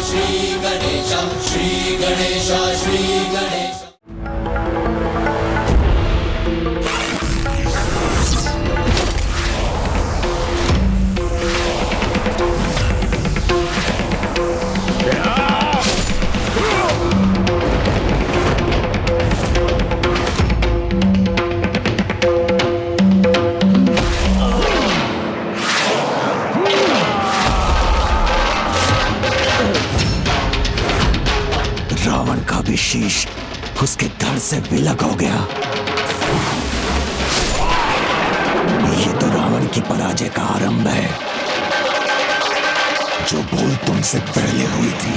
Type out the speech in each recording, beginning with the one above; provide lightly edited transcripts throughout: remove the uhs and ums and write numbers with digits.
श्री गणेश, श्री गणेश, श्री गणेश। रावण का भी शीश उसके धड़ से विलग हो गया। ये तो रावण की पराजय का आरंभ है। जो भूल तुमसे पहले हुई थी,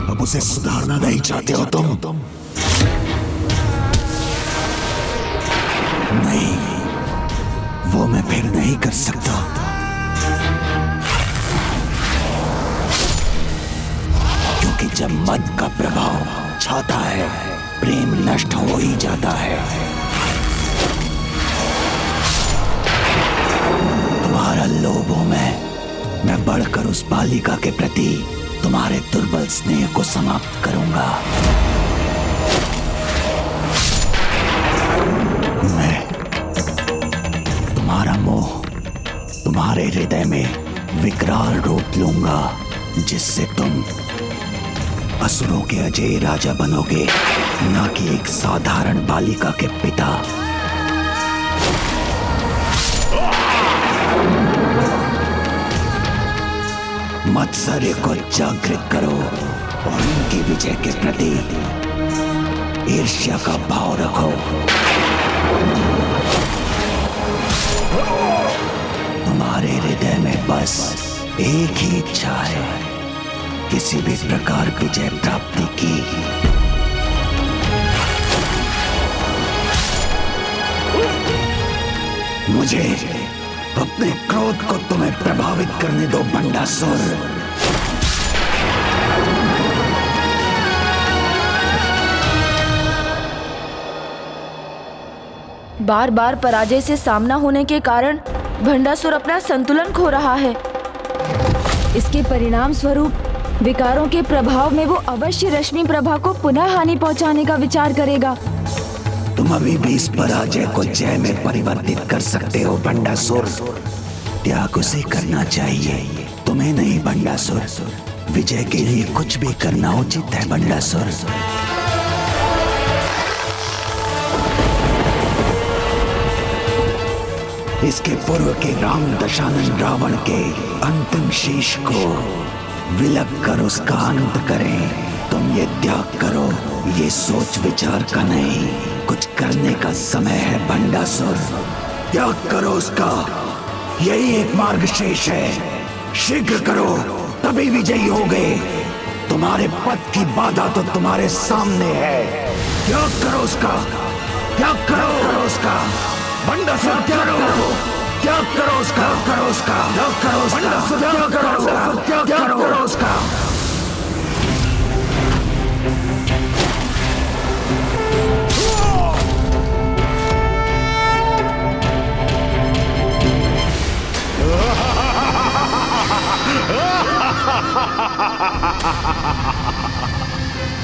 अब उसे सुधारना नहीं चाहते हो तुम? नहीं, वो मैं फिर नहीं कर सकता। क्योंकि जब मद का प्रभाव छाता है, प्रेम नष्ट हो ही जाता है। तुम्हारा लोभ हो मैं बढ़कर उस बालिका के प्रति तुम्हारे दुर्बल स्नेह को समाप्त करूंगा। मैं तुम्हारा मोह तुम्हारे हृदय में विकराल रूप लूंगा, जिससे तुम असुरों के अजय राजा बनोगे, ना कि एक साधारण बालिका के पिता। मत्सर्य को जागृत करो और उनकी विजय के प्रति ईर्ष्या का भाव रखो। तुम्हारे हृदय में बस एक ही इच्छा है, किसी भी प्रकार विजय प्राप्ति की। मुझे अपने क्रोध को तुम्हें प्रभावित करने दो बंडासुर। बार बार पराजय से सामना होने के कारण भंडासुर अपना संतुलन खो रहा है। इसके परिणाम स्वरूप विकारों के प्रभाव में वो अवश्य रश्मि प्रभा को पुनः हानि पहुंचाने का विचार करेगा। तुम अभी भी इस पराजय को जय में परिवर्तित कर सकते हो बंडासुर। त्याग उसे करना चाहिए, तुम्हें नहीं बंडासुर। विजय के लिए कुछ भी करना उचित है बंडासुर। इसके पूर्व के राम दशानन रावण के अंतिम शीश को विलग कर उसका अंत करें। तुम ये त्याग करो, ये सोच विचार का नहीं, कुछ करने का समय है बंडासुर। त्याग करो उसका, यही एक मार्ग शेष है। शीघ्र करो, तभी विजयी होगे। तुम्हारे पथ की बाधा तो तुम्हारे सामने है। त्याग करो उसका, त्याग करो उसका बंडासुर, त्याग करो, त्याग करो उसका, करो उसका, त्याग करो उसका, त्याग करो उसका, त्याग करो उसका।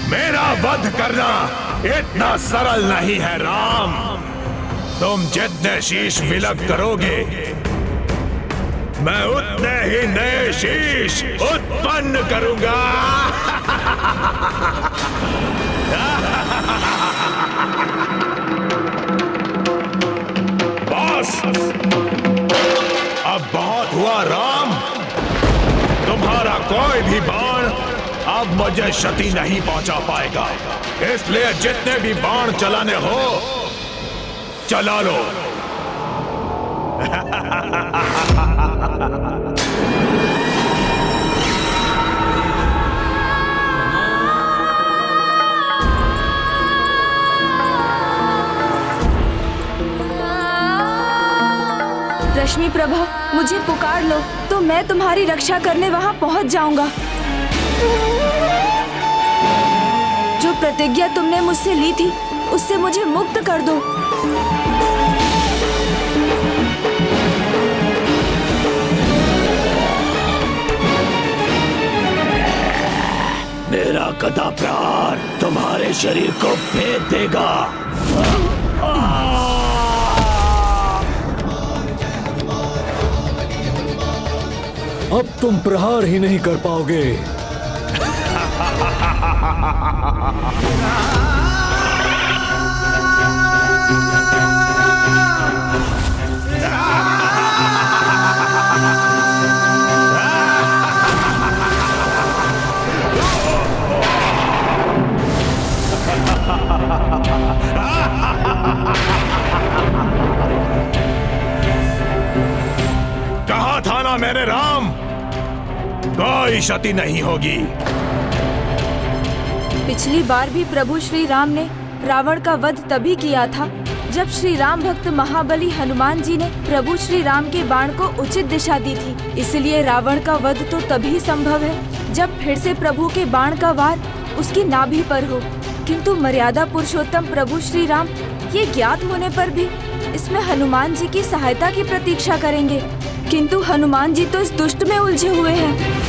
मेरा वध करना इतना सरल नहीं है राम। तुम जितने शीश विलग करोगे, मैं उतने ही नए शीश उत्पन्न करूंगा। बस अब बहुत हुआ राम। तुम्हारा कोई भी बाण अब मुझे क्षति नहीं पहुंचा पाएगा, इसलिए जितने भी बाण चलाने हो चला लो। रश्मि प्रभा, मुझे पुकार लो तो मैं तुम्हारी रक्षा करने वहां पहुंच जाऊंगा। जो प्रतिज्ञा तुमने मुझसे ली थी, उससे मुझे मुक्त कर दो। मेरा गदा प्रहार तुम्हारे शरीर को भेद देगा। अब तुम प्रहार ही नहीं कर पाओगे। कहा था ना मैंने राम, कोई क्षति नहीं होगी। पिछली बार भी प्रभु श्री राम ने रावण का वध तभी किया था जब श्री राम भक्त महाबली हनुमान जी ने प्रभु श्री राम के बाण को उचित दिशा दी थी। इसलिए रावण का वध तो तभी संभव है जब फिर से प्रभु के बाण का वार उसकी नाभि पर हो। किंतु मर्यादा पुरुषोत्तम प्रभु श्री राम ये ज्ञात होने पर भी इसमें हनुमान जी की सहायता की प्रतीक्षा करेंगे। किंतु हनुमान जी तो इस दुष्ट में उलझे हुए हैं।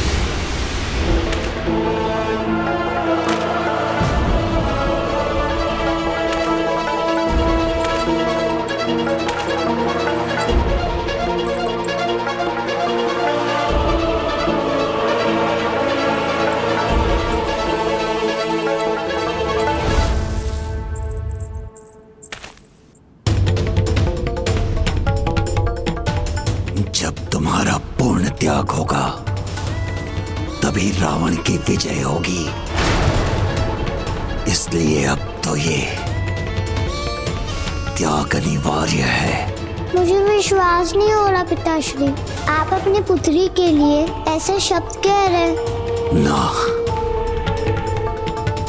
जब तुम्हारा पूर्ण त्याग होगा तभी रावण की विजय होगी। इसलिए अब तो ये त्याग अनिवार्य है। मुझे विश्वास नहीं हो रहा पिताश्री, आप अपनी पुत्री के लिए ऐसे शब्द कह रहे। ना,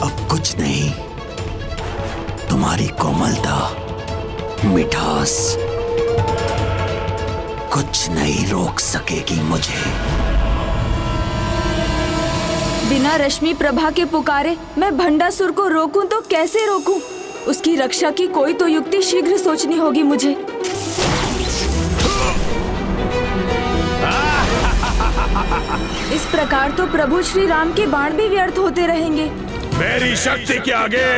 अब कुछ नहीं। तुम्हारी कोमलता, मिठास कुछ नहीं रोक सकेगी मुझे। बिना रश्मि प्रभा के पुकारे मैं भंडासुर को रोकूं तो कैसे रोकूं? उसकी रक्षा की कोई तो युक्ति शीघ्र सोचनी होगी मुझे। इस प्रकार तो प्रभु श्री राम के बाण भी व्यर्थ होते रहेंगे। मेरी शक्ति के आगे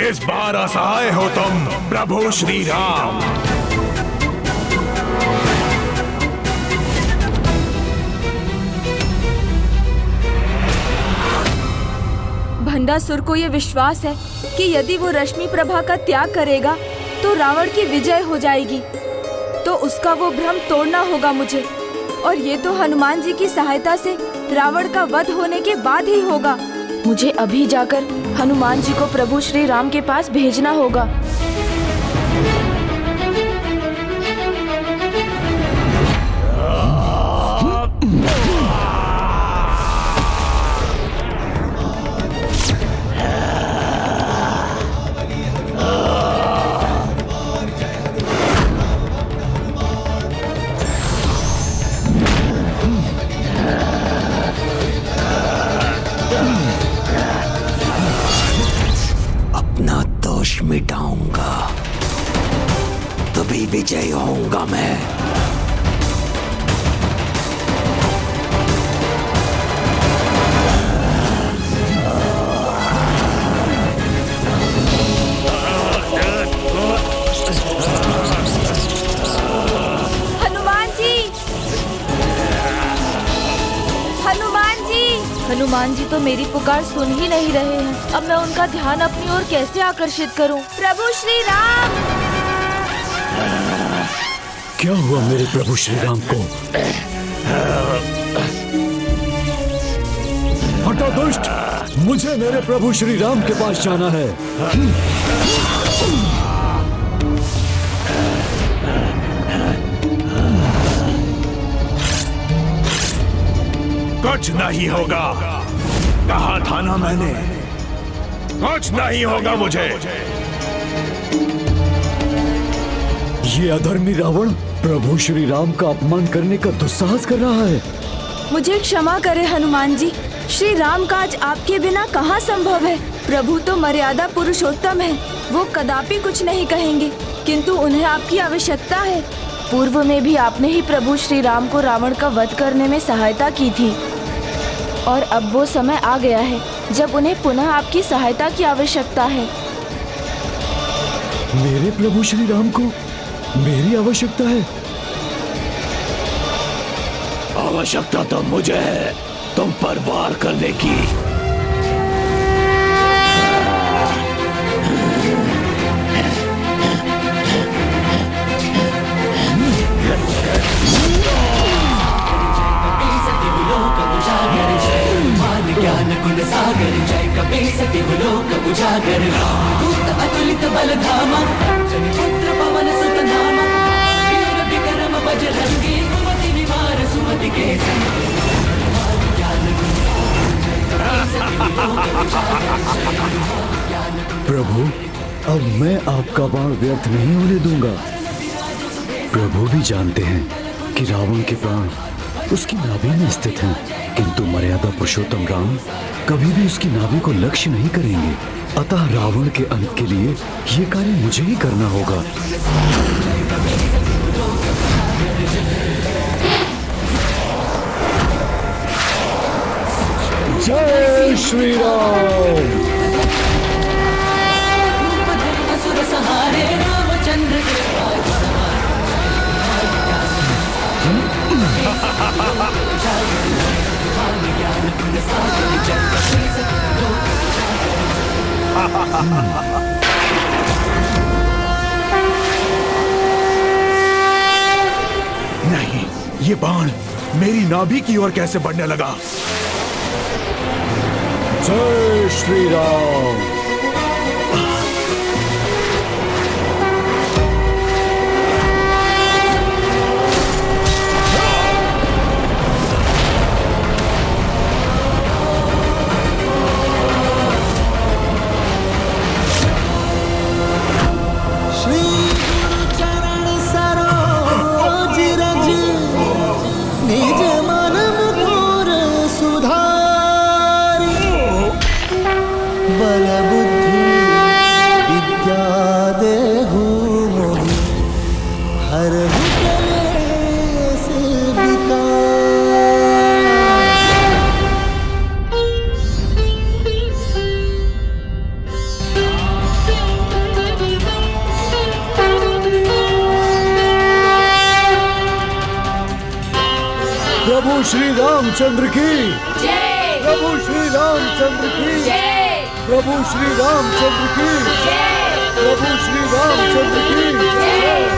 इस बार असहाय हो तुम प्रभु श्री राम। भंडासुर को ये विश्वास है कि यदि वो रश्मि प्रभा का त्याग करेगा तो रावण की विजय हो जाएगी। तो उसका वो भ्रम तोड़ना होगा मुझे, और ये तो हनुमान जी की सहायता से रावण का वध होने के बाद ही होगा। मुझे अभी जाकर हनुमान जी को प्रभु श्री राम के पास भेजना होगा। मिटाऊंगा तभी विजय होऊंगा मैं। हनुमान जी, हनुमान जी, हनुमान जी तो मेरी पुकार सुन ही नहीं रहे हैं। अब मैं उनका ध्यान अपनी ओर कैसे आकर्षित करूं? प्रभु श्री राम! क्या हुआ मेरे प्रभु श्री राम को? हटो दुष्ट! मुझे मेरे प्रभु श्री राम के पास जाना है। कुछ नहीं होगा, कहा था ना मैंने, कुछ नहीं होगा मुझे। ये अधर्मी रावण प्रभु श्री राम का अपमान करने का दुस्साहस कर रहा है। मुझे क्षमा करे हनुमान जी, श्री राम काज आपके बिना कहाँ संभव है। प्रभु तो मर्यादा पुरुषोत्तम है, वो कदापि कुछ नहीं कहेंगे, किंतु उन्हें आपकी आवश्यकता है। पूर्व में भी आपने ही प्रभु श्री राम को रावण का वध करने में सहायता की थी। और अब वो समय आ गया है जब उन्हें पुनः आपकी सहायता की आवश्यकता है। मेरे प्रभु श्री राम को मेरी आवश्यकता है। आवश्यकता तो मुझे है तुम पर वार करने की। ज्ञान गुण सागर जय कपे सति लोक उजागर दूत अतुलित बल धामा जन पुत्र पवन सुत नामा वीर विक्रम बजरंगी कुमति निवार सुमति के प्रभु, अब मैं आपका बाण व्यर्थ नहीं होने दूंगा। प्रभु भी जानते हैं कि रावण के प्राण उसकी नाभि में स्थित हैं, किंतु मर्यादा पुरुषोत्तम राम कभी भी उसकी नाभि को लक्ष्य नहीं करेंगे। अतः रावण के अंत के लिए ये कार्य मुझे ही करना होगा। जय श्री राम। नहीं, ये बाण मेरी नाभि की ओर कैसे बढ़ने लगा? जय श्री राम। प्रभु श्री रामचंद्र की जय। प्रभु श्री रामचंद्र की जय। प्रभु श्री रामचंद्र की जय। प्रभु श्री रामचंद्र की जय।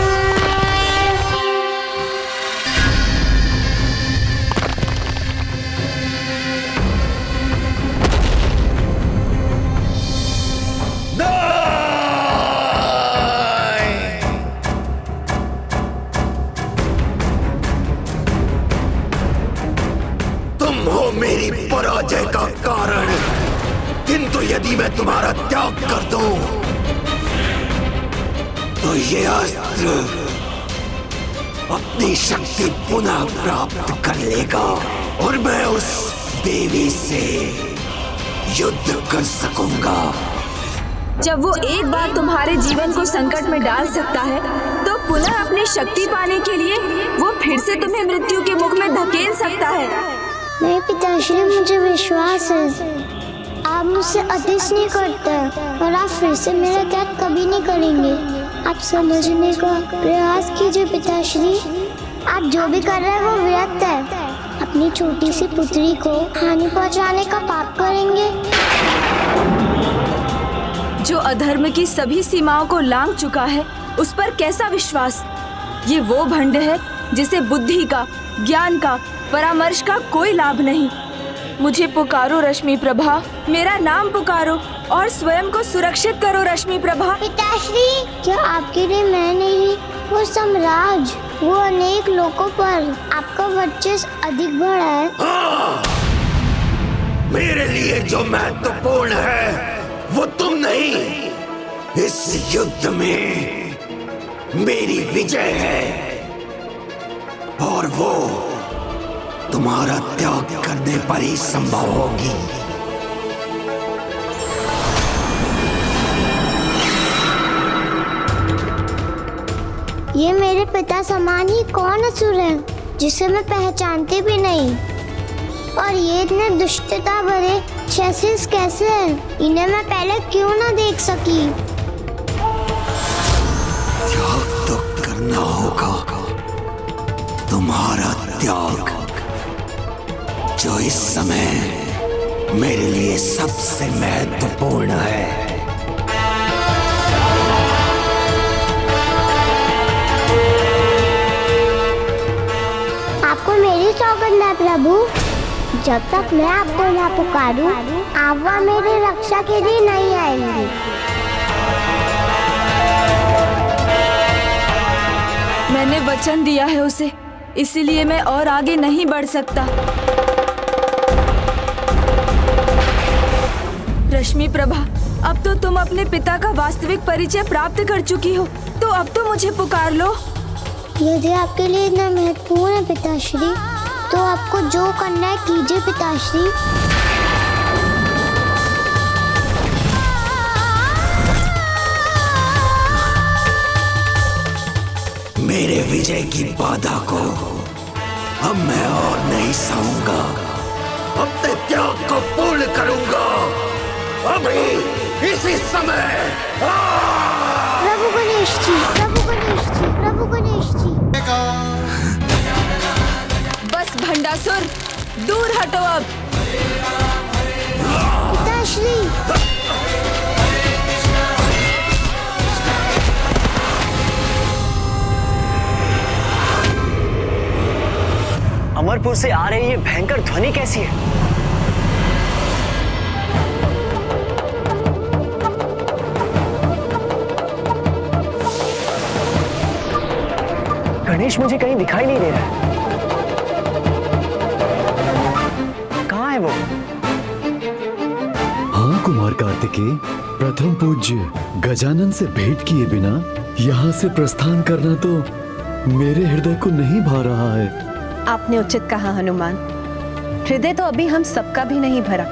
मेरी पराजय का कारण, किंतु यदि मैं तुम्हारा त्याग कर दूं, तो ये अस्त्र अपनी शक्ति पुनः प्राप्त कर लेगा और मैं उस देवी से युद्ध कर सकूंगा। जब वो एक बार तुम्हारे जीवन को संकट में डाल सकता है, तो पुनः अपनी शक्ति पाने के लिए वो फिर से तुम्हें मृत्यु के मुख में धकेल सकता है। नहीं पिताश्री, मुझे विश्वास है आप मुझसे अतिश नहीं करते और आप फिर से मेरा त्याग कभी नहीं करेंगे। आप समझने का प्रयास कीजिए पिताश्री, आप जो भी कर रहे हैं वो व्यर्थ है। अपनी छोटी सी पुत्री को हानि पहुंचाने का पाप करेंगे। जो अधर्म की सभी सीमाओं को लांघ चुका है, उस पर कैसा विश्वास? ये वो भंड है जिसे बुद्धि का, ज्ञान का, परामर्श का कोई लाभ नहीं। मुझे पुकारो रश्मि प्रभा, मेरा नाम पुकारो और स्वयं को सुरक्षित करो रश्मि प्रभा। पिताश्री, क्या आपके लिए मैं नहीं, वो सम्राट, वो अनेक लोगों पर आपका वर्चस्व अधिक बढ़ा है। हाँ, मेरे लिए जो महत्वपूर्ण है वो तुम नहीं। इस युद्ध में मेरी विजय है और वो तुम्हारा त्याग करने पर ही संभव होगी। ये मेरे पिता समान ही कौन असुर है जिसे मैं पहचानती भी नहीं? और ये इतने दुष्टता भरे चेसिस कैसे हैं? इन्हें मैं पहले क्यों ना देख सकी? त्याग तो करना होगा, तुम्हारा त्याग, जो इस समय मेरे लिए सबसे महत्वपूर्ण है। आपको मेरी चौकट है प्रभु। जब तक मैं आपको ना पुकारूं, आप वहाँ मेरी रक्षा के लिए नहीं आएंगे। मैंने वचन दिया है उसे, इसीलिए मैं और आगे नहीं बढ़ सकता। रश्मि प्रभा, अब तो तुम अपने पिता का वास्तविक परिचय प्राप्त कर चुकी हो, तो अब तो मुझे पुकार लो। यदि आपके लिए इतना महत्वपूर्ण है पिताश्री, तो आपको जो करना है कीजिए पिताश्री। मेरे विजय की बाधा को अब मैं और नहीं सहूंगा। अपने त्याग को पूर्ण करूंगा, अभी इसी समय। प्रभु गणेश जी, प्रभु गणेश जी, प्रभु गणेश जी। बस भंडासुर, दूर हटो अब। पिताश्री, अमरपुर से आ रही ये भयंकर ध्वनि कैसी है? गणेश मुझे कहीं दिखाई नहीं दे रहा है। कहाँ है वो? हाँ कुमार कार्तिकेय, प्रथम पूज्य गजानन से भेंट किए बिना यहाँ से प्रस्थान करना तो मेरे हृदय को नहीं भा रहा है। आपने उचित कहा हनुमान। हृदय तो अभी हम सबका भी नहीं भरा,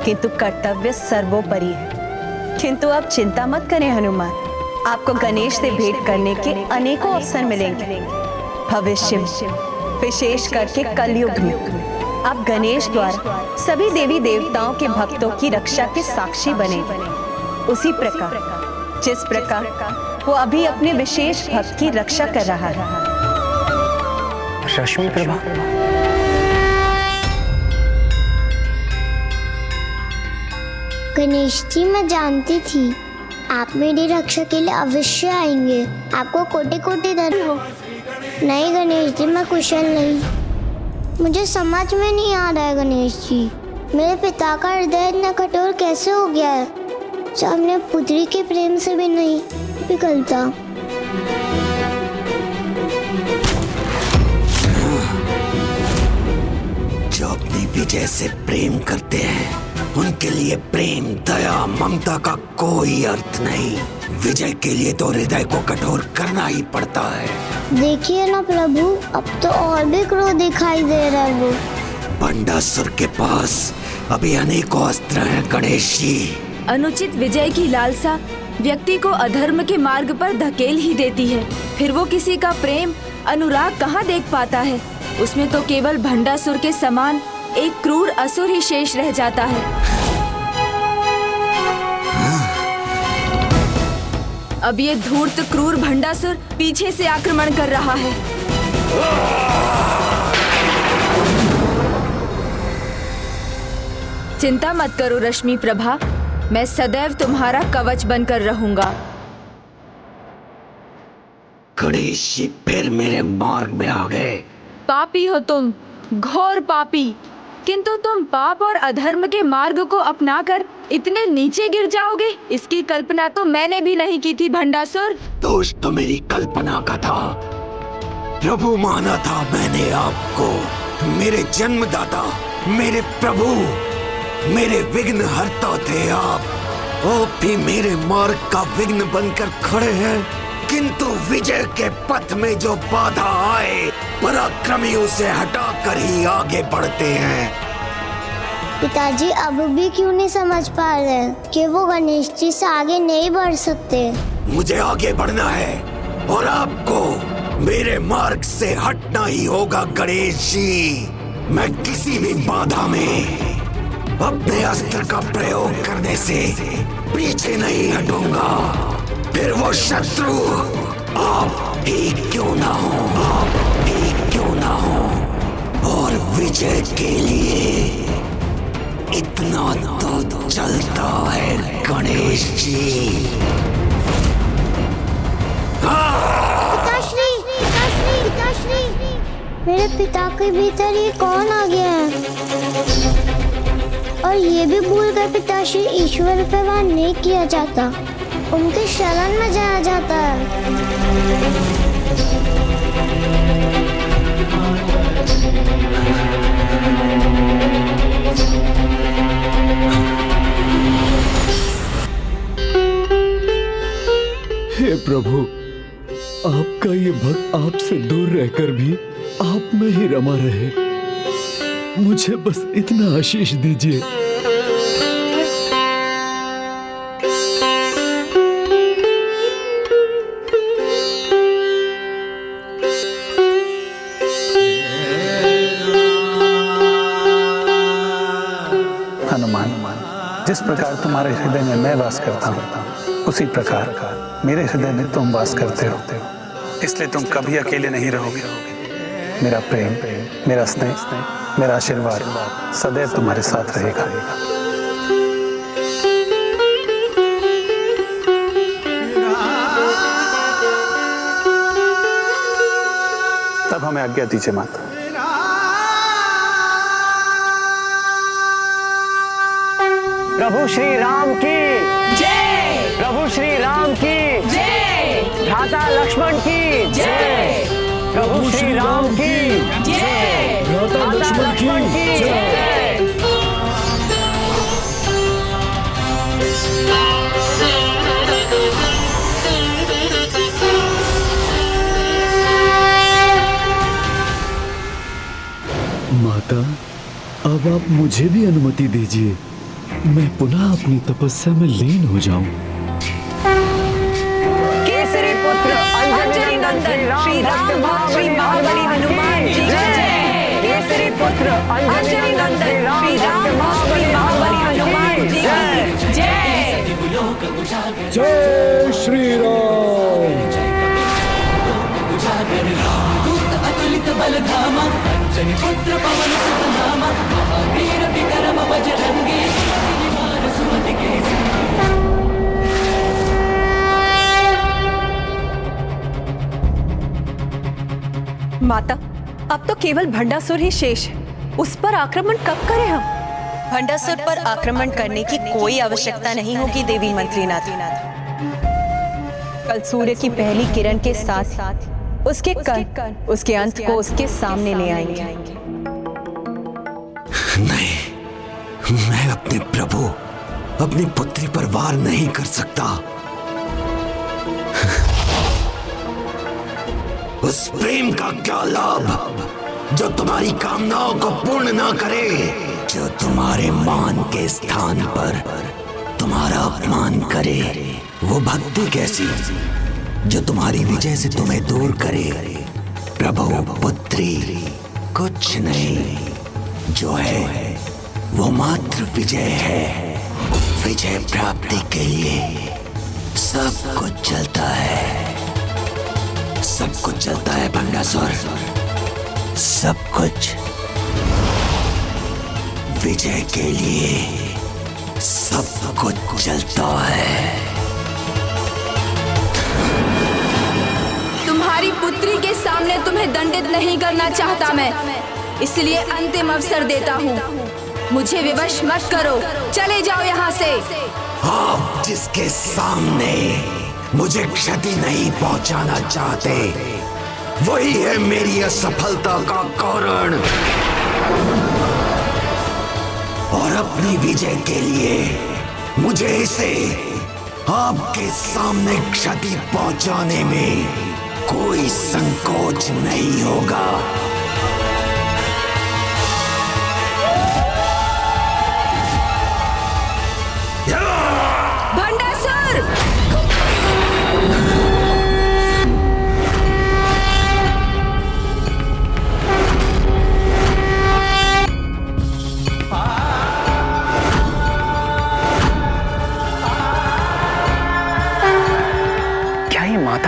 किंतु कर्तव्य सर्वोपरि है। किंतु आप चिंता मत करें हनुमान, आपको गणेश से भेंट करने के अनेकों अवसर मिलेंगे। भविष्य में, विशेष करके कलयुग में, आप गणेश द्वारा सभी देवी देवताओं के भक्तों की रक्षा के साक्षी बने। उसी प्रकार जिस प्रकार वो अभी अपने विशेष भक्त की रक्षा कर रहा है। रश्मि प्रभा, गणेश जी मैं जानती थी आप मेरी रक्षा के लिए अवश्य आएंगे। आपको कोटि कोटि धन्यवाद। नहीं गणेश जी, मैं कुशल नहीं। मुझे समझ में नहीं आ रहा है गणेश जी, मेरे पिता का हृदय इतना कठोर कैसे हो गया है, जो अपने पुत्री के प्रेम से भी नहीं पिघलता। जो अपनी विजय से प्रेम करते हैं, उनके लिए प्रेम, दया, ममता का कोई अर्थ नहीं। विजय के लिए तो हृदय को कठोर करना ही पड़ता है। देखिए ना प्रभु, अब तो और भी क्रोध दिखाई दे रहा है। वो भंडासुर के पास अभी अनेकों अस्त्र हैं गणेश जी। अनुचित विजय की लालसा व्यक्ति को अधर्म के मार्ग पर धकेल ही देती है। फिर वो किसी का प्रेम, अनुराग कहाँ देख पाता है। उसमें तो केवल भंडासुर के समान एक क्रूर असुर ही शेष रह जाता है। अब ये धूर्त क्रूर भंडासुर पीछे से आक्रमण कर रहा है। चिंता मत करो रश्मि प्रभा, मैं सदैव तुम्हारा कवच बनकर रहूंगा। गणेश जी फिर मेरे मार्ग में आ गए। पापी हो तुम, घोर पापी, किंतु तुम पाप और अधर्म के मार्ग को अपनाकर इतने नीचे गिर जाओगे, इसकी कल्पना तो मैंने भी नहीं की थी भंडासुर। दोष तो मेरी कल्पना का था। प्रभु माना था मैंने आपको, मेरे जन्मदाता, मेरे प्रभु, मेरे विघ्न हरता थे आप भी मेरे मार्ग का विघ्न बनकर खड़े हैं। किंतु विजय के पथ में जो बाधा आए, पराक्रमी उसे हटाकर ही आगे बढ़ते हैं। पिताजी अब भी क्यों नहीं समझ पा रहे कि वो गणेश जी से आगे नहीं बढ़ सकते। मुझे आगे बढ़ना है और आपको मेरे मार्ग से हटना ही होगा गणेश जी। मैं किसी भी बाधा में अपने अस्त्र का प्रयोग करने से पीछे नहीं हटूंगा। फिर वो शत्रु आप ही क्यों ना हो, आप ही क्यों ना हो। और विजय के लिए इतना तो चलता है गणेश जी। पिताश्री, पिताश्री, पिताश्री, मेरे पिता के भीतर ये कौन आ गया है? और ये भी भूल गए पिताश्री, ईश्वर पे वार नहीं किया जाता, उनके शरण में जाया जाता है। हे प्रभु, आपका ये भक्त आपसे दूर रहकर भी आप में ही रमा रहे। मुझे बस इतना आशीष दीजिए। हनुमान, जिस प्रकार तुम्हारे हृदय में मैं वास करता हूँ, उसी प्रकार मेरे हृदय में तुम वास करते हो। इसलिए तुम कभी अकेले नहीं रहोगे। मेरा प्रेम, मेरा स्नेह, मेरा आशीर्वाद सदैव तुम्हारे साथ रहेगा। तब हमें आज्ञा दीजिए माता। प्रभु श्री राम की जय। प्रभु श्री राम की जय। भ्राता लक्ष्मण की जय। प्रभु श्री राम की जय। भ्राता लक्ष्मण की जय। माता, अब आप मुझे भी अनुमति दीजिए, मैं पुनः अपनी तपस्या में लीन हो जाऊं। केसरी पुत्र अंजनी नंदन श्री राम श्री महाबली हनुमान जी की जय। केसरी पुत्र अंजनी नंदन श्री राम श्री महाबली हनुमान जी की जय। जय श्री राम। दूत अतुलित बलधामा, अंजनी पुत्र पवन सुत नामा, महावीर विक्रम बजरंगी, कुमति सुमति के माता, अब तो केवल भंडासुर ही शेष है, उस पर आक्रमण कब करें हम? भंडासुर पर आक्रमण करने की कोई आवश्यकता नहीं होगी देवी मंत्रीनाथ। कल सूर्य की पहली किरण के साथ उसके कण उसके अंत को उसके सामने ले आएंगे। नहीं, मैं अपने प्रभु, अपनी पुत्री पर वार नहीं कर सकता। उस प्रेम का क्या लाभ जो तुम्हारी कामनाओं को पूर्ण ना करे, जो तुम्हारे मान के स्थान पर तुम्हारा अपमान करे। वो भक्ति कैसी जो तुम्हारी विजय से तुम्हें दूर करे। प्रभु पुत्री कुछ नहीं, जो है वो मात्र विजय है। विजय प्राप्ति के लिए सब कुछ चलता है, सब कुछ चलता है भंडासुर, सब कुछ विजय के लिए सब कुछ चलता है। तुम्हारी पुत्री के सामने तुम्हें दंडित नहीं करना चाहता मैं, इसलिए अंतिम अवसर देता हूँ। मुझे विवश मत करो, चले जाओ यहाँ से। आप जिसके सामने मुझे क्षति नहीं पहुंचाना चाहते, वही है मेरी असफलता का कारण। और अपनी विजय के लिए मुझे इसे आपके सामने क्षति पहुंचाने में कोई संकोच नहीं होगा। भंडासुर!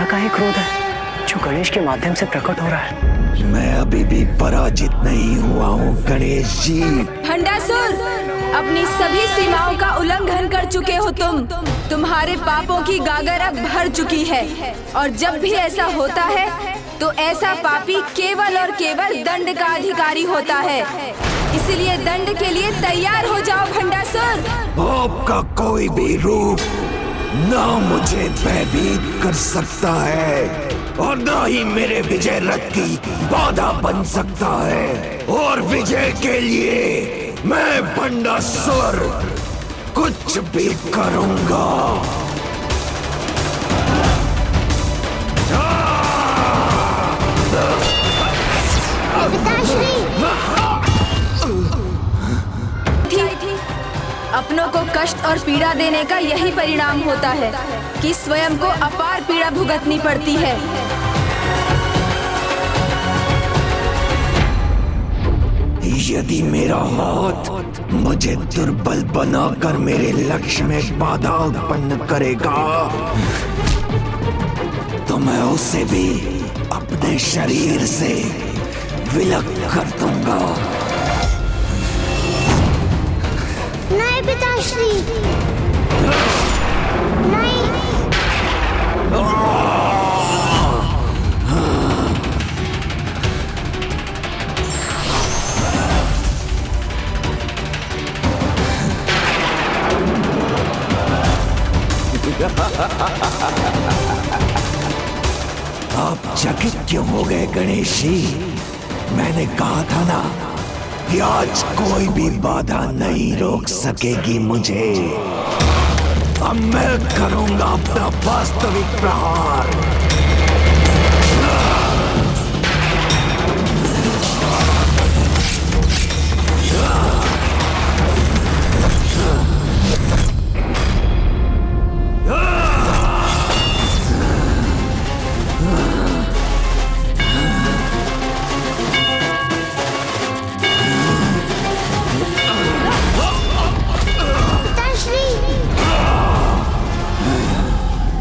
का ही क्रोध है जो गणेश के माध्यम से प्रकट हो रहा है। मैं अभी भी पराजित नहीं हुआ हूँ गणेश जी। भंडासुर, अपनी सभी सीमाओं का उल्लंघन कर चुके हो तुम। तुम्हारे पापों की गागर अब भर चुकी है और जब भी ऐसा होता है तो ऐसा पापी केवल और केवल दंड का अधिकारी होता है। इसलिए दंड के लिए तैयार हो जाओ भंडासुर। आपका कोई भी रूप ना मुझे भयभीत कर सकता है और ना ही मेरे विजय रथ की बाधा बन सकता है। और विजय के लिए मैं भंडासुर कुछ भी करूंगा। अपनों को कष्ट और पीड़ा देने का यही परिणाम होता है कि स्वयं को अपार पीड़ा भुगतनी पड़ती है। यदि मेरा हाथ मुझे दुर्बल बनाकर मेरे लक्ष्य में बाधा उत्पन्न करेगा तो मैं उसे भी अपने शरीर से विलग कर दूंगा। नहीं पिताश्री, नहीं। आप चकित क्यों हो गए गणेश जी? मैंने कहा था ना कि आज कोई भी बाधा नहीं रोक सकेगी मुझे। अब मैं करूंगा अपना वास्तविक प्रहार।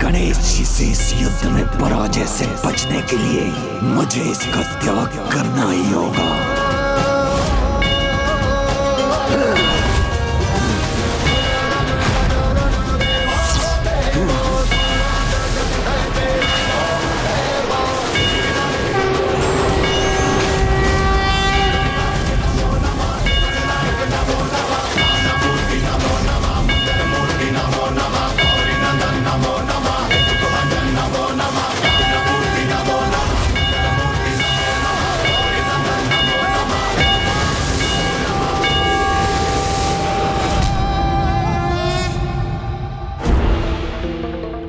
गणेश जी से इस युद्ध में पराजय से बचने के लिए मुझे इसका त्याग करना ही होगा।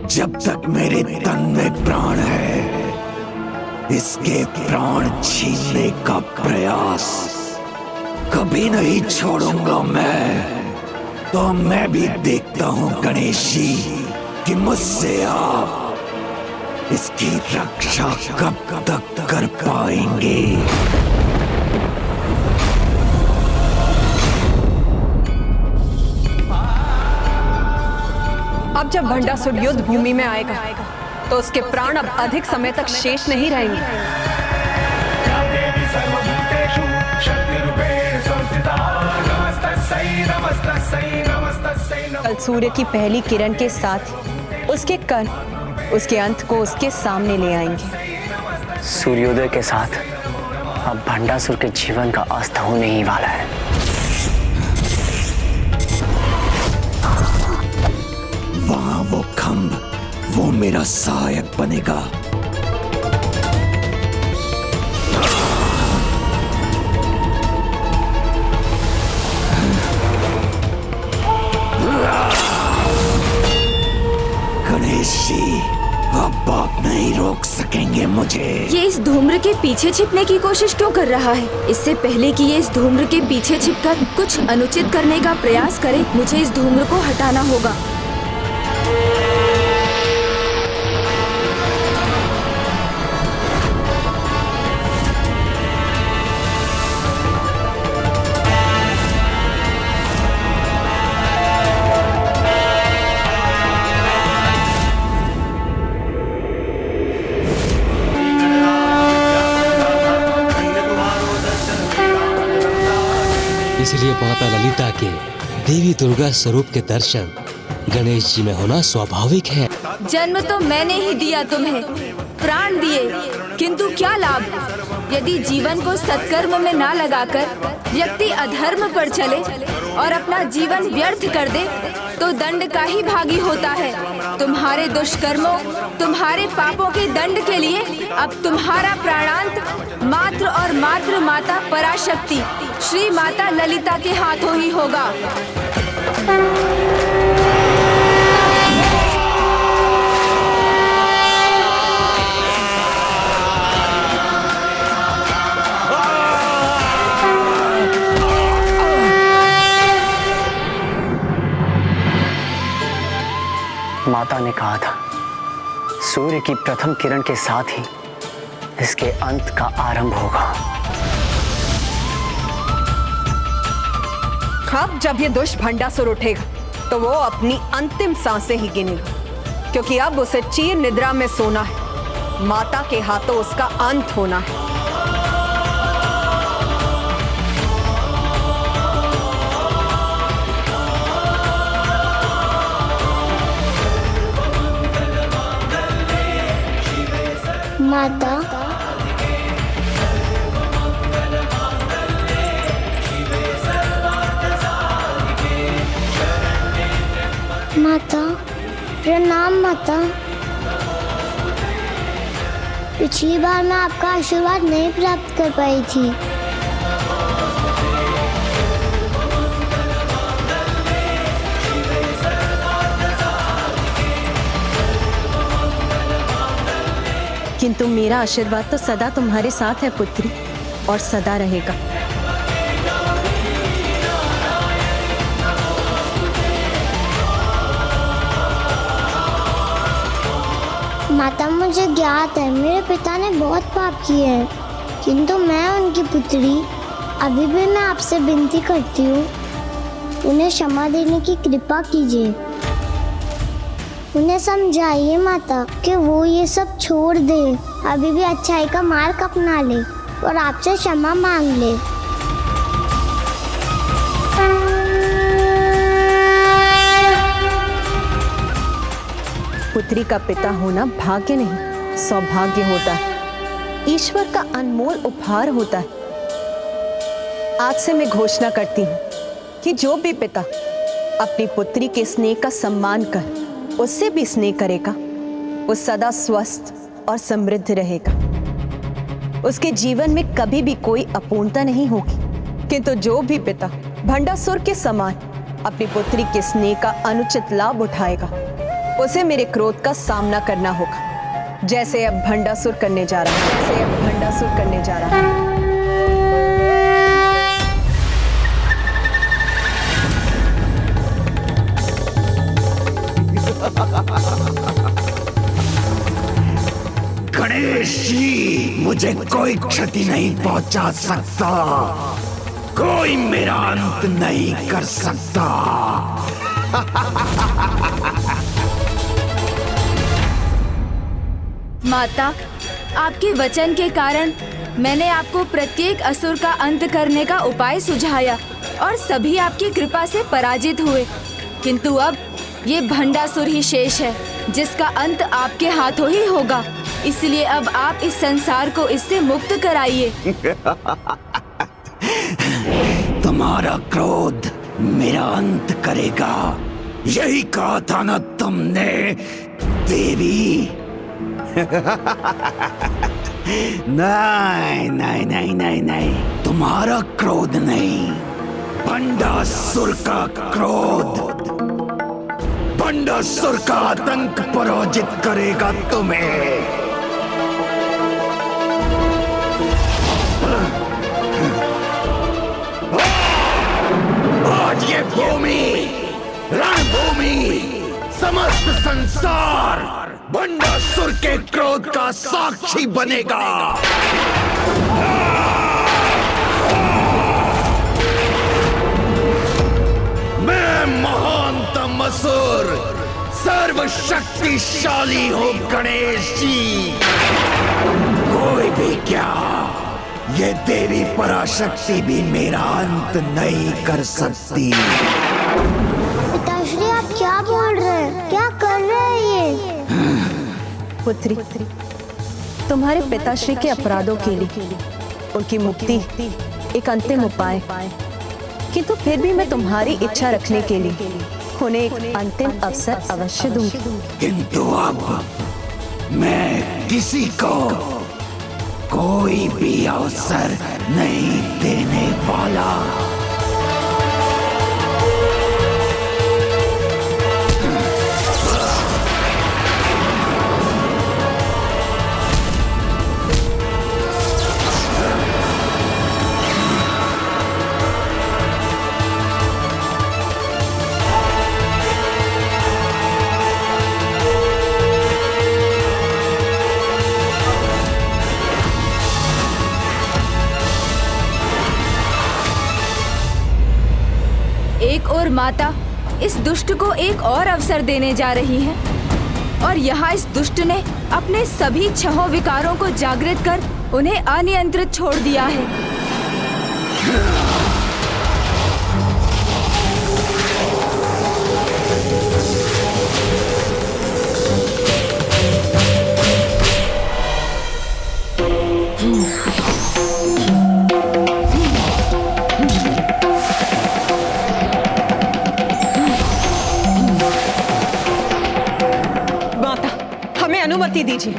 जब तक मेरे तन में प्राण है इसके प्राण छीनने का प्रयास कभी नहीं छोड़ूंगा मैं। तो मैं भी देखता हूं गणेश जी कि मुझसे आप इसकी रक्षा कब तक कर पाएंगे। अब जब भंडासुर युद्ध भूमि में आएगा तो उसके प्राण अब अधिक समय तक शेष नहीं रहेंगे। कल सूर्य की पहली किरण के साथ उसके कण उसके अंत को उसके सामने ले आएंगे। सूर्योदय के साथ अब भंडासुर के जीवन का अस्त होने ही वाला है। वहां वो खंभ वो मेरा सहायक बनेगा। गणेश जी अब आप नहीं रोक सकेंगे मुझे। ये इस धूम्र के पीछे छिपने की कोशिश क्यों कर रहा है? इससे पहले कि ये इस धूम्र के पीछे छिपकर कुछ अनुचित करने का प्रयास करे, मुझे इस धूम्र को हटाना होगा। इसलिए माता ललिता के देवी दुर्गा स्वरूप के दर्शन गणेश जी में होना स्वाभाविक है। जन्म तो मैंने ही दिया तुम्हें, प्राण दिए, किंतु क्या लाभ यदि जीवन को सत्कर्म में ना लगाकर व्यक्ति अधर्म पर चले और अपना जीवन व्यर्थ कर दे तो दंड का ही भागी होता है। तुम्हारे दुष्कर्मों, तुम्हारे पापों के दंड के लिए अब तुम्हारा प्राणांत मात्र और मात्र माता पराशक्ति श्री माता ललिता के हाथों ही होगा। माता ने कहा था सूर्य की प्रथम किरण के साथ ही इसके अंत का आरंभ होगा। अब जब ये दुष्ट भंडासुर उठेगा तो वो अपनी अंतिम सांसें ही गिनेगा, क्योंकि अब उसे चीर निद्रा में सोना है। माता के हाथों उसका अंत होना है। माता, माता प्रणाम। माता, पिछली बार मैं आपका आशीर्वाद नहीं प्राप्त कर पाई थी। किंतु मेरा आशीर्वाद तो सदा तुम्हारे साथ है पुत्री, और सदा रहेगा। माता, मुझे ज्ञात है मेरे पिता ने बहुत पाप किए हैं, किंतु मैं उनकी पुत्री अभी भी मैं आपसे विनती करती हूँ, उन्हें क्षमा देने की कृपा कीजिए। उन्हें समझाइए माता कि वो ये सब छोड़ दे, अभी भी अच्छाई का मार्ग अपना ले और आपसे क्षमा मांग ले। पुत्री का पिता होना भाग्य नहीं सौभाग्य होता है, ईश्वर का अनमोल उपहार होता है। आज से मैं घोषणा करती हूँ कि जो भी पिता अपनी पुत्री के स्नेह का सम्मान कर उससे भी स्नेह करेगा, वो सदा स्वस्थ और समृद्ध रहेगा। उसके जीवन में कभी भी कोई अपूर्णता नहीं होगी। किंतु जो भी पिता भंडासुर के समान अपनी पुत्री के स्नेह का अनुचित लाभ उठाएगा, उसे मेरे क्रोध का सामना करना होगा, जैसे अब भंडासुर करने जा रहा है। गणेश जी, मुझे कोई क्षति नहीं पहुंचा सकता, कोई मेरा अंत नहीं कर सकता। माता, आपके वचन के कारण मैंने आपको प्रत्येक असुर का अंत करने का उपाय सुझाया और सभी आपकी कृपा से पराजित हुए, किंतु अब ये भंडासुर ही शेष है जिसका अंत आपके हाथों ही होगा। इसलिए अब आप इस संसार को इससे मुक्त कराइए। तुम्हारा क्रोध मेरा अंत करेगा, यही कहा था ना तुमने देवी? नहीं नहीं नहीं नहीं नहीं, तुम्हारा क्रोध नहीं, भंडासुर का क्रोध, भंडासुर का आतंक पराजित करेगा तुम्हें। आज ये भूमि, रणभूमि, समस्त संसार भंडासुर के क्रोध का साक्षी बनेगा। मैं महानतम असुर, सर्वशक्तिशाली हूँ गणेश जी। कोई भी क्या, ये देवी पराशक्ति भी मेरा अंत नहीं कर सकती। पिताश्री आप क्या बोल रहे हैं? क्या कर रहे हैं ये? पुत्री, तुम्हारे पिताश्री के अपराधों के लिए उनकी मुक्ति एक अंतिम उपाय, किंतु फिर भी मैं तुम्हारी इच्छा रखने के लिए उन्हें एक अंतिम अवसर अवश्य दूंगी। किंतु अब मैं किसी को कोई भी अवसर नहीं देने वाला। एक और माता इस दुष्ट को एक और अवसर देने जा रही है और यहाँ इस दुष्ट ने अपने सभी 6 विकारों को जागृत कर उन्हें अनियंत्रित छोड़ दिया है। अनुमति दीजिए।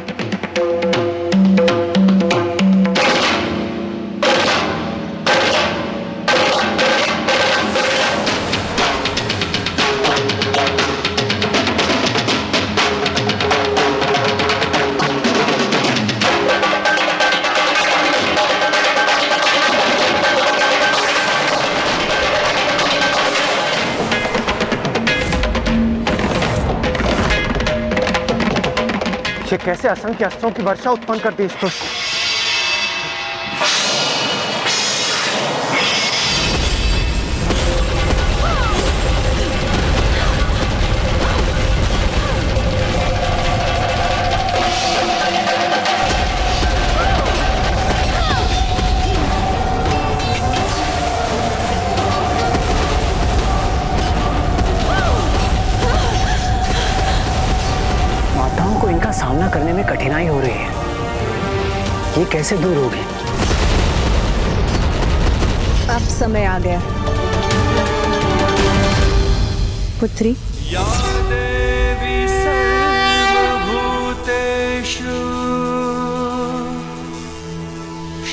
ये कैसे असंख्य अस्त्रों की वर्षा उत्पन्न कर दी इस दुष्ट। सामना करने में कठिनाई हो रही है, ये कैसे दूर होगी? अब समय आ गया पुत्री। या देवी सर्वभूतेषु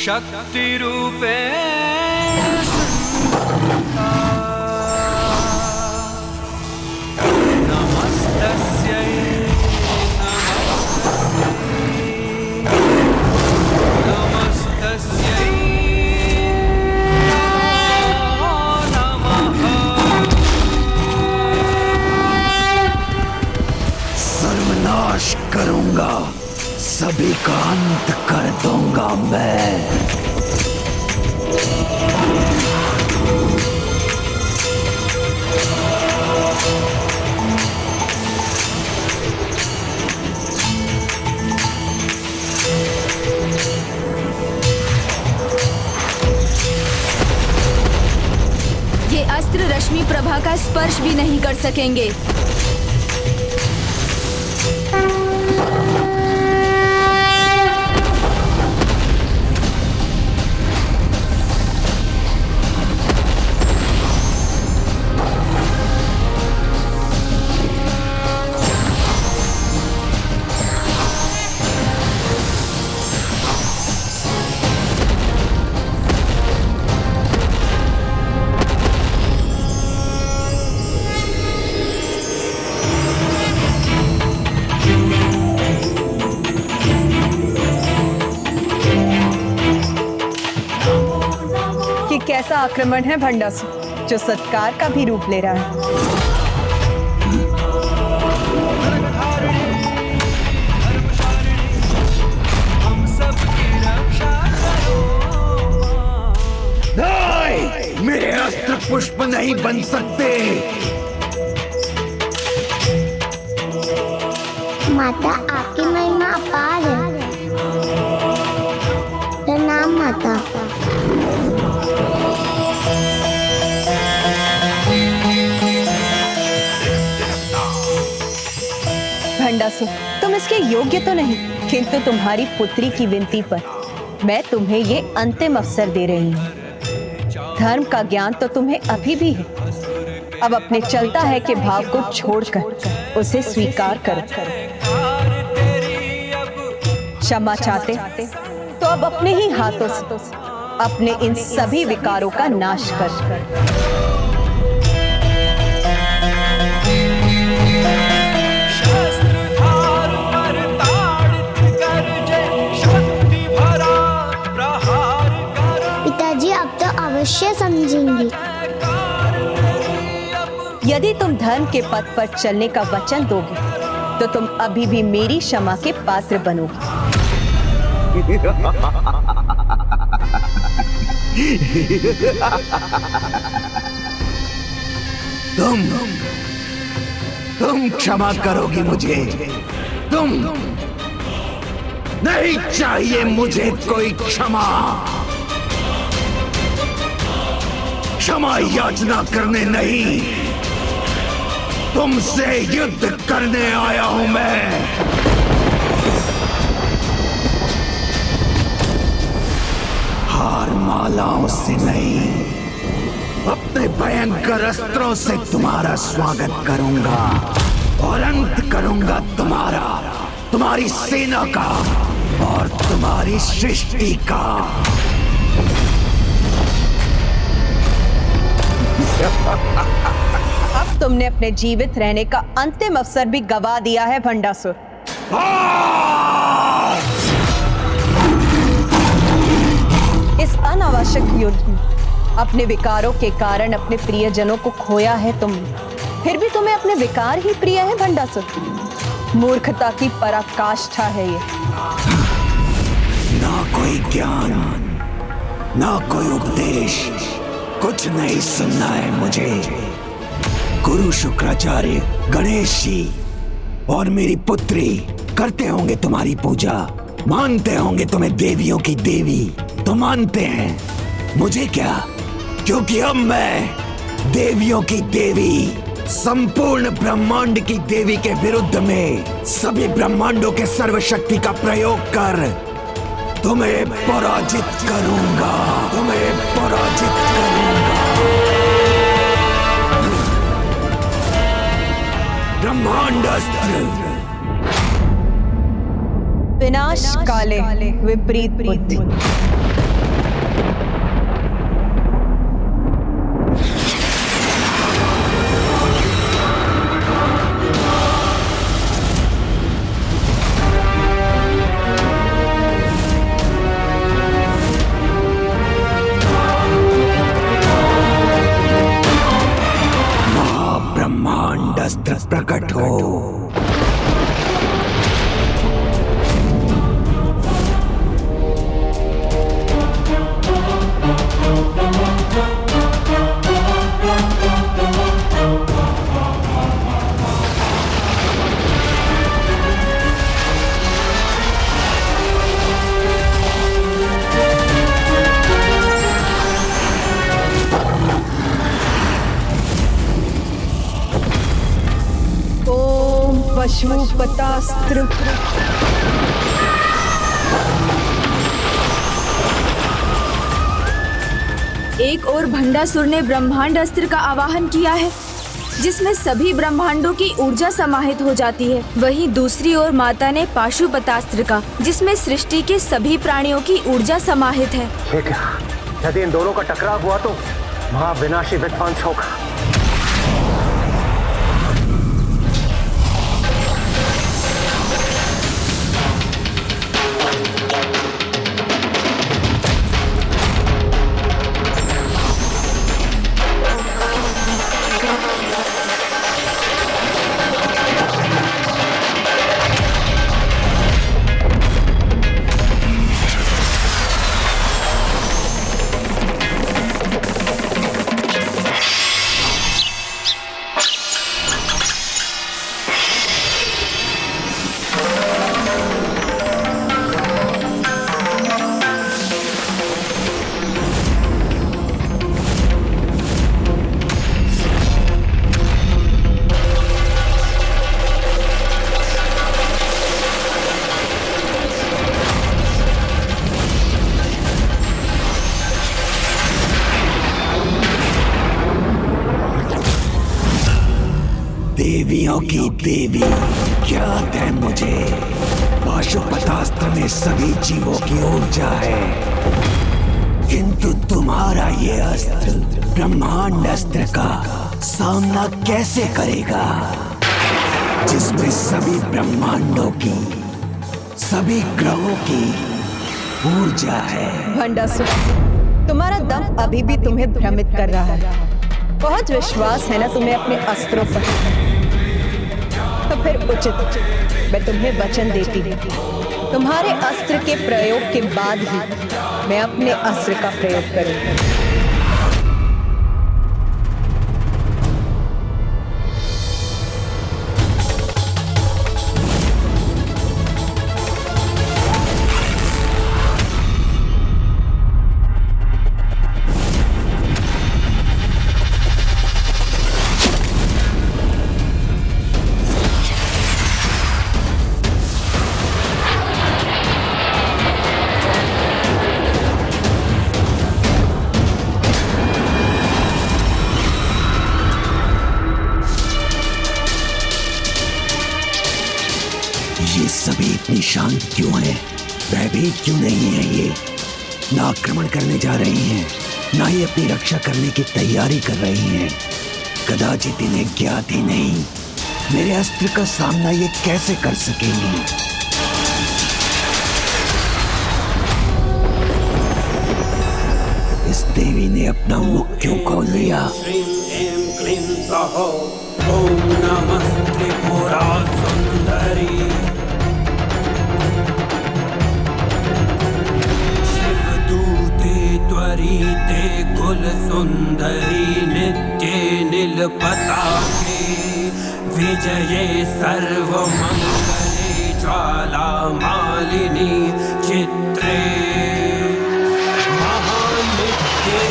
शक्ति रूपेण संस्थिता नमस्तस्यै सर्वनाश करूंगा, सभी का अंत कर दूंगा मैं। ये अस्त्र रश्मि प्रभा का स्पर्श भी नहीं कर सकेंगे। कैसा आक्रमण है भंडासुर, जो सत्कार का भी रूप ले रहा है। नहीं, मेरे अस्त्र पुष्प नहीं बन सकते। माता आपकी महिमा अपार है। प्रणाम माता। भंडासुर, तुम इसके योग्य तो नहीं, किंतु तुम्हारी पुत्री की विनती पर मैं तुम्हें ये अंतिम अवसर दे रही हूँ। धर्म का ज्ञान तो तुम्हें अभी भी है, अब अपने चलता है कि भाव को छोड़कर उसे स्वीकार करो। क्षमा चाहते तो अब अपने ही हाथों से अपने इन सभी विकारों का नाश कर। पिताजी अब तो अवश्य समझेंगे। यदि तुम धर्म के पथ पर चलने का वचन दोगे तो तुम अभी भी मेरी क्षमा के पात्र बनोगे। तुम क्षमा करोगी मुझे? तुम नहीं चाहिए मुझे कोई क्षमा। क्षमा याचना करने नहीं, तुमसे युद्ध करने आया हूं मैं। हार मालाओं से नहीं, अपने भयंकर अस्त्रों से तुम्हारा स्वागत करूंगा और अंत करूंगा तुम्हारी सेना का और तुम्हारी सृष्टि का। अब तुमने अपने जीवित रहने का अंतिम अवसर भी गवा दिया है भंडासुर। इस अनावश्यक युद्ध में अपने विकारों के कारण अपने प्रियजनों को खोया है तुमने, फिर भी तुम्हें अपने विकार ही प्रिय है भंडासुर। मूर्खता की पराकाष्ठा है ये। ना कोई ज्ञान, ना कोई उपदेश, कुछ नहीं सुनना है मुझे। गुरु शुक्राचार्य, गणेश जी और मेरी पुत्री करते होंगे तुम्हारी पूजा, मानते होंगे तुम्हें देवियों की देवी, तो मानते हैं। मुझे क्या, क्योंकि अब मैं देवियों की देवी, संपूर्ण ब्रह्मांड की देवी के विरुद्ध में सभी ब्रह्मांडों के सर्वशक्ति का प्रयोग कर तुम्हें पराजित करूंगा, तुम्हें पराजित करूंगा। ब्रह्मांडास्त्र। विनाश काले विपरीत बुद्धि। महाब्रह्मांडास्त्र प्रकट हो। पशुपतास्त्र। एक और भंडासुर ने ब्रह्मांड अस्त्र का आवाहन किया है जिसमें सभी ब्रह्मांडों की ऊर्जा समाहित हो जाती है। वहीं दूसरी ओर माता ने पाशुपतास्त्र का, जिसमें सृष्टि के सभी प्राणियों की ऊर्जा समाहित है। यदि इन दोनों का टकराव हुआ तो महाविनाशी विध्वंस होगा। देवियों की देवी ज्ञात है मुझे। पाशुपतास्त्र में सभी जीवों की ऊर्जा है, किंतु तुम्हारा ये अस्त्र ब्रह्मांड अस्त्र का सामना कैसे करेगा, जिसमें सभी ब्रह्मांडों की, सभी ग्रहों की ऊर्जा है। भंडासुर, तुम्हारा दम अभी भी तुम्हें भ्रमित कर रहा है। बहुत विश्वास है ना तुम्हें अपने अस्त्रों पर, तो फिर उचित मैं तुम्हें वचन देती हूँ, तुम्हारे अस्त्र के प्रयोग के बाद ही मैं अपने अस्त्र का प्रयोग करूंगी। ये सभी इतनी शांत क्यों है, भयभीत क्यों नहीं है? ये ना आक्रमण करने जा रही हैं, ना ही अपनी रक्षा करने की तैयारी कर रही हैं। कदाचित इन्हें ज्ञात ही नहीं मेरे अस्त्र का सामना ये कैसे कर सकेंगी। इस देवी ने अपना मुख क्यों खोल लिया? ओम नमस्ते पुरा सुंदरी, शिवदूते त्वरिते कुल सुंदरी, नित्ये नीलपताके विजये सर्वमंगले, ज्वाला मालिनी चित्रे महानित्ये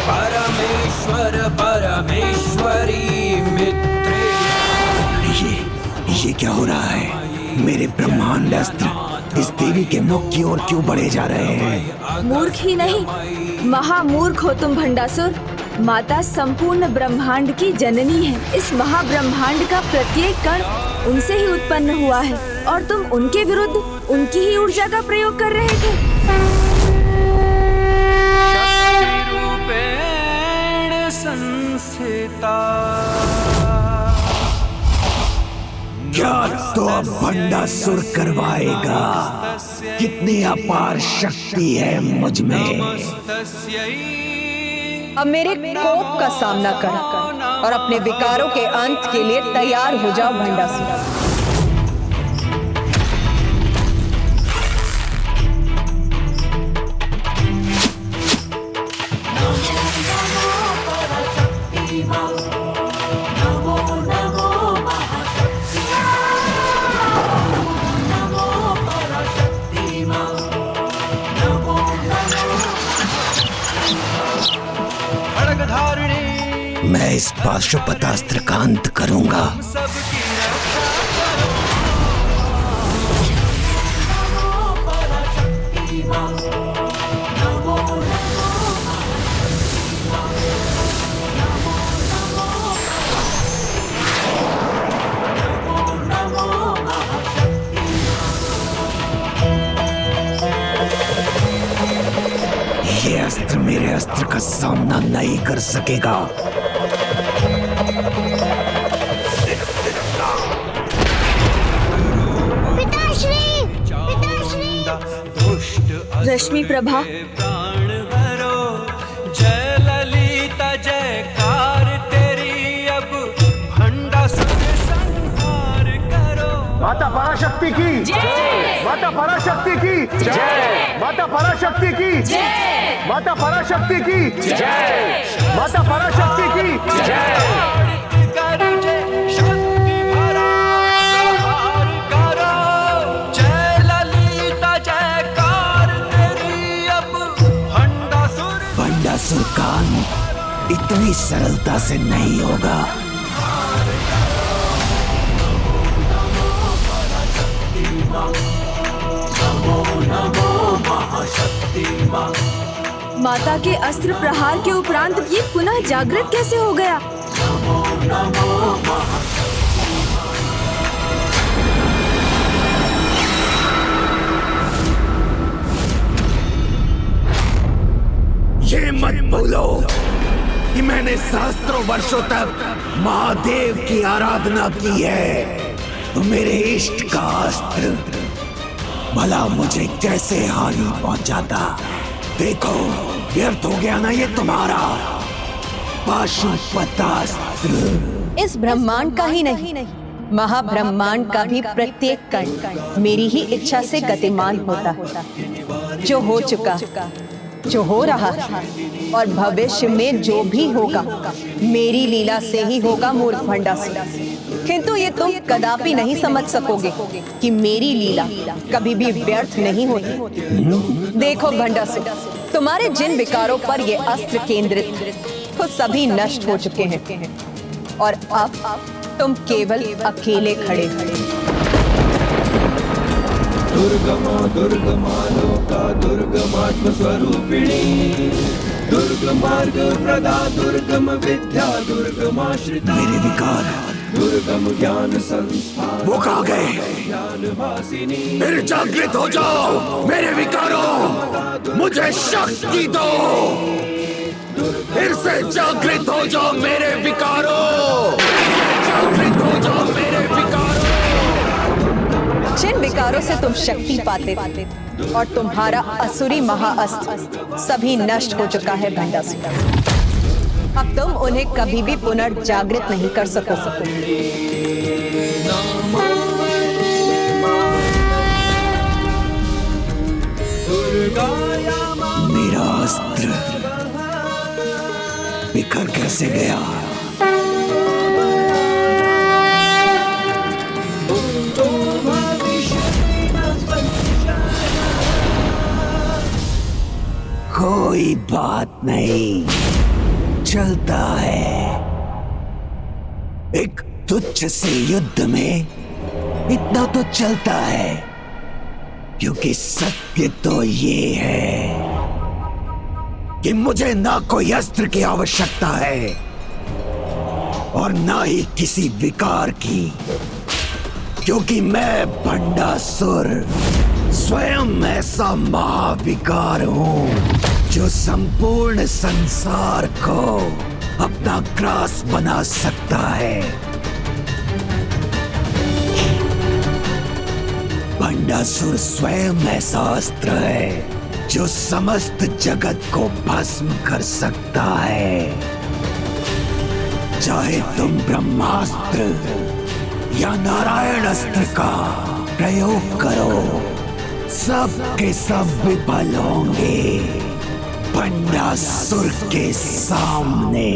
परमेश्वर परमेश्वरी मित्रे। ये क्या हो रहा है? मेरे ब्रह्मांड अस्त्र इस देवी के मुख की ओर क्यों बढ़े जा रहे हैं? मूर्ख ही नहीं, महामूर्ख हो तुम भंडासुर। माता संपूर्ण ब्रह्मांड की जननी है। इस महाब्रह्मांड का प्रत्येक कण उनसे ही उत्पन्न हुआ है और तुम उनके विरुद्ध उनकी ही ऊर्जा का प्रयोग कर रहे थे। क्या तो अब भंडासुर करवाएगा? कितनी अपार शक्ति है मुझ में। अब मेरे कोप का सामना कर और अपने विकारों के अंत के लिए तैयार हो जाओ भंडासुर। मैं इस पाशुपतास्त्र का अंत करूंगा। ये अस्त्र मेरे अस्त्र का सामना नहीं कर सकेगा। रश्मि प्रभा, जय ललिता जयकार तेरी, अब भंडासुर संहार करो। माता पराशक्ति की जय, माता पराशक्ति की जय, माता पराशक्ति की जय, माता पराशक्ति की जय, माता पराशक्ति की जय। भंडासुर का अंत इतनी सरलता से नहीं होगा। माता के अस्त्र प्रहार के उपरांत ये पुनः जागृत कैसे हो गया? मैंने सहस्त्रों वर्षों तक महादेव की आराधना की है तो मेरे इष्ट का अस्त्र भला मुझे कैसे हानि पहुंचाता। देखो व्यर्थ हो गया ना ये तुम्हारा पाशुपतास्त्र। इस ब्रह्मांड का ही नहीं, महाब्रह्मांड का भी प्रत्येक कण मेरी ही इच्छा से गतिमान होता है। जो हो चुका, जो हो रहा है और भविष्य में जो भी होगा मेरी लीला से ही होगा मूर्ख भंडासुर। किंतु ये तुम कदापि नहीं समझ सकोगे कि मेरी लीला कभी भी व्यर्थ नहीं होती। देखो भंडासुर, तुम्हारे जिन विकारों पर ये अस्त्र केंद्रित वो सभी नष्ट हो चुके हैं और अब तुम केवल अकेले खड़े दुर्गमा दुर्गमा लोका दुर्गमात्म स्वरूपिणी दुर्गम मार्ग प्रदा दुर्गम विद्या दुर्गमाश्रिता। मेरे विकार दुर्गम ज्ञान संस्था वो कहाँ गए? फिर जागृत हो जाओ मेरे विकारों, मुझे शक्ति दो। फिर से जागृत हो जाओ मेरे विकारों, जागृत हो जाओ मेरे विकारों। जिन विकारों से तुम शक्ति पाते और तुम्हारा असुरी महाअस्त्र सभी नष्ट हो चुका है भंडासुर। अब तुम उन्हें कभी भी पुनर्जागृत नहीं कर सकोगे। मेरा अस्त्र बिखर कैसे गया? कोई बात नहीं, चलता है। एक तुच्छ से युद्ध में इतना तो चलता है, क्योंकि सत्य तो ये है कि मुझे ना कोई अस्त्र की आवश्यकता है और ना ही किसी विकार की, क्योंकि मैं भंडासुर स्वयं ऐसा महाविकार हूं जो संपूर्ण संसार को अपना ग्रास बना सकता है। भंडासुर स्वयं ऐसा अस्त्र है जो समस्त जगत को भस्म कर सकता है। चाहे तुम ब्रह्मास्त्र या नारायण अस्त्र का प्रयोग करो, सब के सब विफल होंगे भंडासुर के सामने।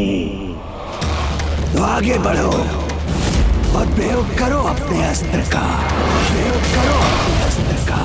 तो आगे बढ़ो और प्रयोग करो अपने अस्त्र का, प्रयोग करो अपने अस्त्र का।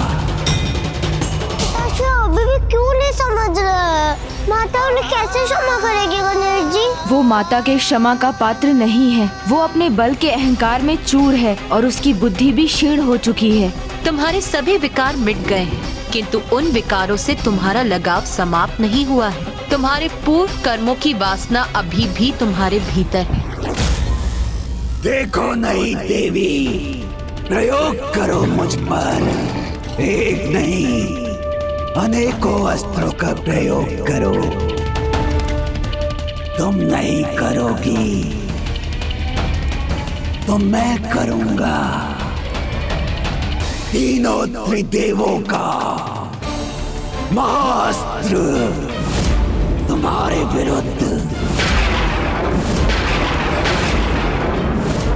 अभी भी क्यों नहीं समझ रहे? माता उन्हें कैसे क्षमा करेगी गणेश जी? वो माता के क्षमा का पात्र नहीं है। वो अपने बल के अहंकार में चूर है और उसकी बुद्धि भी क्षीण हो चुकी है। तुम्हारे सभी विकार मिट गए हैं, किंतु उन विकारों से तुम्हारा लगाव समाप्त नहीं हुआ है। तुम्हारे पूर्व कर्मों की वासना अभी भी तुम्हारे भीतर है। देखो नहीं देवी, प्रयोग करो मुझ पर। एक नहीं, अनेकों अस्त्रों का प्रयोग करो। तुम नहीं करोगी तो मैं करूंगा। तीनों त्रिदेवों का महाअस्त्र तुम्हारे विरुद्ध।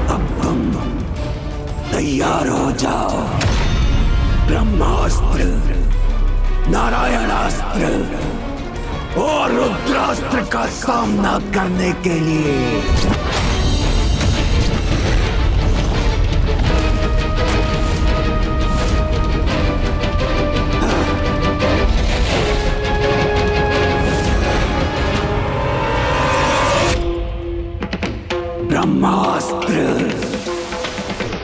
अब तुम तैयार हो जाओ। ब्रह्मास्त्र, नारायणास्त्र और रुद्रास्त्र का सामना करने के लिए। ब्रह्मास्त्र,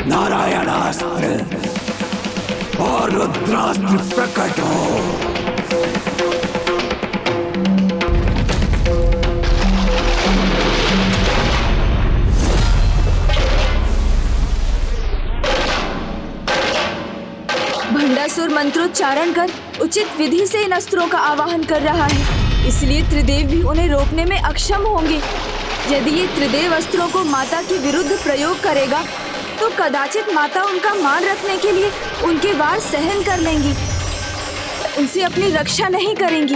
नारायणास्त्र और रुद्रास्त्र प्रकट हो। भंडासुर मंत्रोच्चारण कर उचित विधि से इन अस्त्रों का आवाहन कर रहा है। इसलिए त्रिदेव भी उन्हें रोकने में अक्षम होंगे। यदि ये त्रिदेव अस्त्रों को माता के विरुद्ध प्रयोग करेगा तो कदाचित माता उनका मान रखने के लिए उनके वार सहन कर लेंगी, उनसे अपनी रक्षा नहीं करेंगी।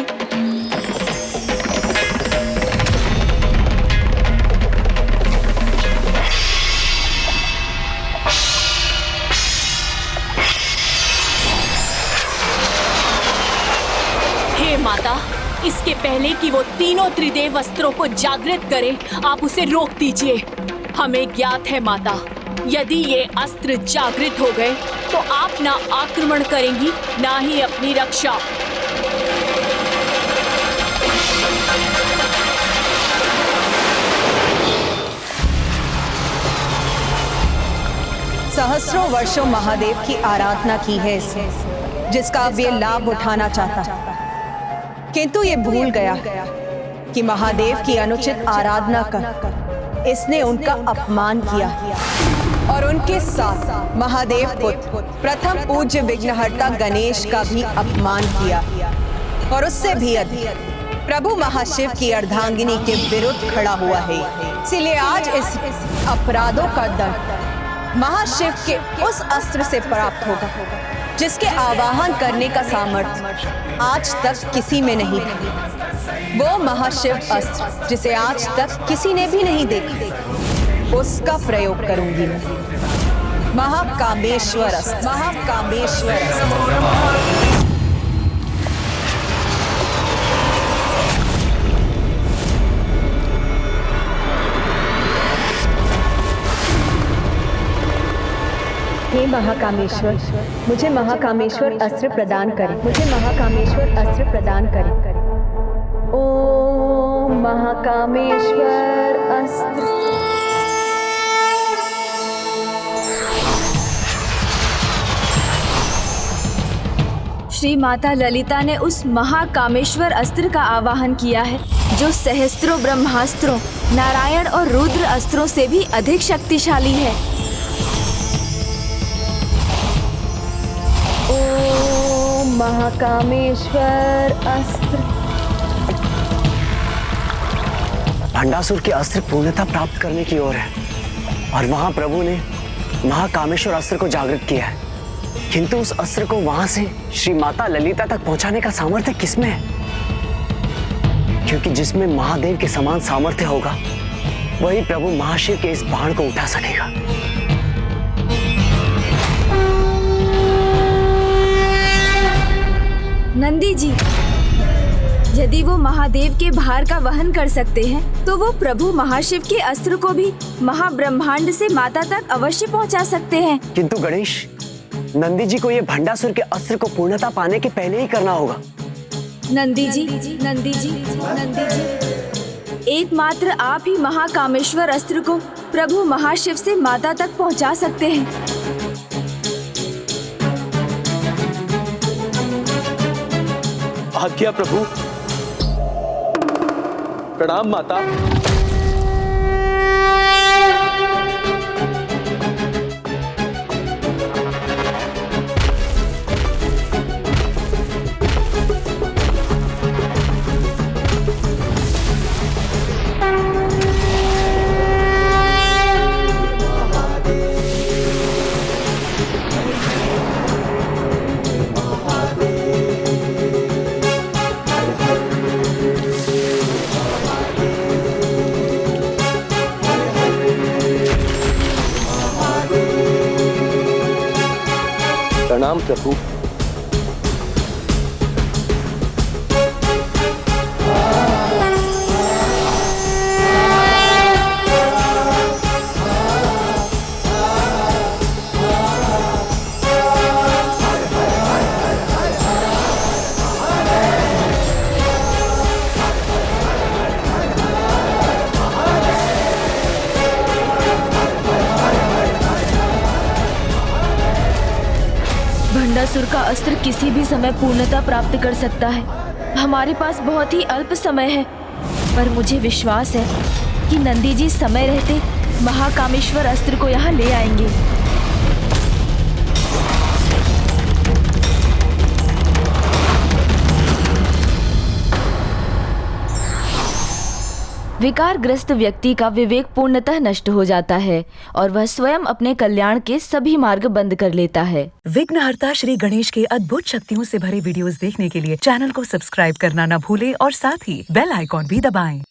हे माता, इसके पहले कि वो तीनों त्रिदेव अस्त्रों को जागृत करे, आप उसे रोक दीजिए। हमें ज्ञात है माता, यदि ये अस्त्र जागृत हो गए तो आप ना आक्रमण करेंगी ना ही अपनी रक्षा। सहस्रों वर्षों महादेव की आराधना की है इसने, जिसका अब ये लाभ उठाना चाहता, किंतु ये भूल गया कि महादेव की अनुचित आराधना कर इसने उनका अपमान किया और उनके साथ महादेव पुत्र प्रथम पूज्य विघ्नहर्ता गणेश का भी अपमान किया और उससे भी अधिक प्रभु महाशिव की अर्धांगिनी के विरुद्ध खड़ा हुआ है। इसीलिए आज इस अपराधों का दंड महाशिव के उस अस्त्र से प्राप्त होगा जिसके आवाहन करने का सामर्थ्य आज तक किसी में नहीं था। वो महाशिव अस्त्र जिसे आज तक किसी ने भी नहीं देखा, उसका प्रयोग करूंगी मैं। महाकामेश्वर अस्त्र, महाकामेश्वर अस्त्र। हे महाकामेश्वर, मुझे महाकामेश्वर अस्त्र प्रदान करें, मुझे महाकामेश्वर अस्त्र प्रदान करें। ओम महाकामेश्वर अस्त्र। श्री माता ललिता ने उस महाकामेश्वर अस्त्र का आवाहन किया है, जो सहस्त्रों ब्रह्मास्त्रों, नारायण और रुद्र अस्त्रों से भी अधिक शक्तिशाली है। ओम महाकामेश्वर अस्त्र। भंडासुर के अस्त्र पूर्णता प्राप्त करने की ओर है और वहां प्रभु ने महाकामेश्वर अस्त्र को जागृत किया है, किंतु उस अस्त्र को वहां से श्री माता ललिता तक पहुंचाने का सामर्थ्य किसमें है? क्योंकि जिसमें महादेव के समान सामर्थ्य होगा वही प्रभु महाशिव के इस बाण को उठा सकेगा। नंदी जी, यदि वो महादेव के भार का वहन कर सकते हैं तो वो प्रभु महाशिव के अस्त्र को भी महाब्रह्मांड से माता तक अवश्य पहुंचा सकते हैं। किंतु गणेश, नंदी जी को ये भंडासुर के अस्त्र को पूर्णता पाने के पहले ही करना होगा। नंदी जी, नंदी जी, नंदी जी, एकमात्र आप ही महाकामेश्वर अस्त्र को प्रभु महाशिव से माता तक पहुंचा सकते हैं। आज्ञा प्रभु। प्रणाम माता। प्रणाम प्रभु। भंडासुर का अस्त्र किसी भी समय पूर्णता प्राप्त कर सकता है। हमारे पास बहुत ही अल्प समय है, पर मुझे विश्वास है कि नंदी जी समय रहते महाकामेश्वर अस्त्र को यहाँ ले आएंगे। विकारग्रस्त व्यक्ति का विवेक पूर्णतः नष्ट हो जाता है और वह स्वयं अपने कल्याण के सभी मार्ग बंद कर लेता है। विघ्नहर्ता श्री गणेश के अद्भुत शक्तियों से भरे वीडियोस देखने के लिए चैनल को सब्सक्राइब करना न भूलें और साथ ही बेल आइकॉन भी दबाएं।